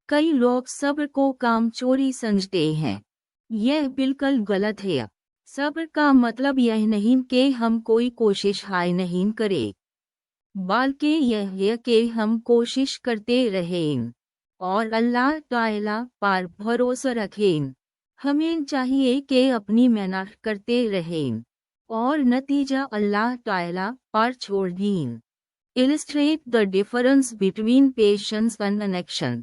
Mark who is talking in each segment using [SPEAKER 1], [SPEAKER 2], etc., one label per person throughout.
[SPEAKER 1] कई लोग सब्र को कामचोरी समझते हैं। यह बिल्कुल गलत है। सब्र का मतलब यह नहीं कि हम कोई कोशिश हाय नहीं करें, बल्कि यह है कि हम कोशिश करते रहें और अल्लाह ताला पर भरोसा रखें। हमें चाहिए कि अपनी मेहनत करते रहें और नतीजा अल्लाह ताला पर छोड़ दें। Illustrate the difference between patience and inaction.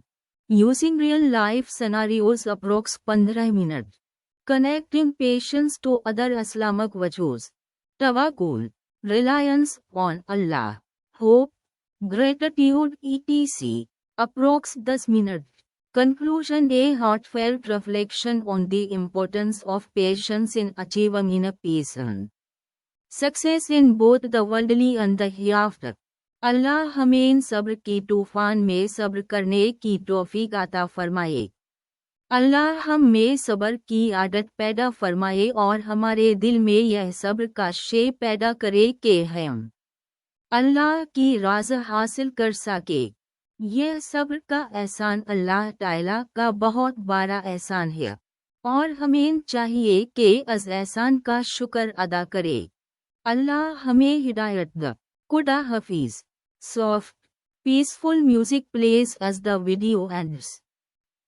[SPEAKER 1] Using real life scenarios approx 15 minutes. Connecting patience to other Islamic virtues. Tawakkul, reliance on Allah, hope, gratitude etc. Approx 10 minutes. Conclusion: a heartfelt reflection on the importance of patience in achieving inner peace and success in both the worldly and the hereafter. अल्लाह हमें सब्र की तूफान में सब्र करने की तौफीक अता फरमाए। अल्लाह हम में सब्र की आदत पैदा फरमाए और हमारे दिल में यह सब्र का शे पैदा करे कि हम अल्लाह की राज़ हासिल कर सके। यह सब्र का एहसान अल्लाह ताला का बहुत बड़ा एहसान है और हमें चाहिए कि इस एहसान का शुक्र अदा करे। अल्लाह हमें हिदायत दे। खुदा हाफिज़। Soft, peaceful music plays as the video ends.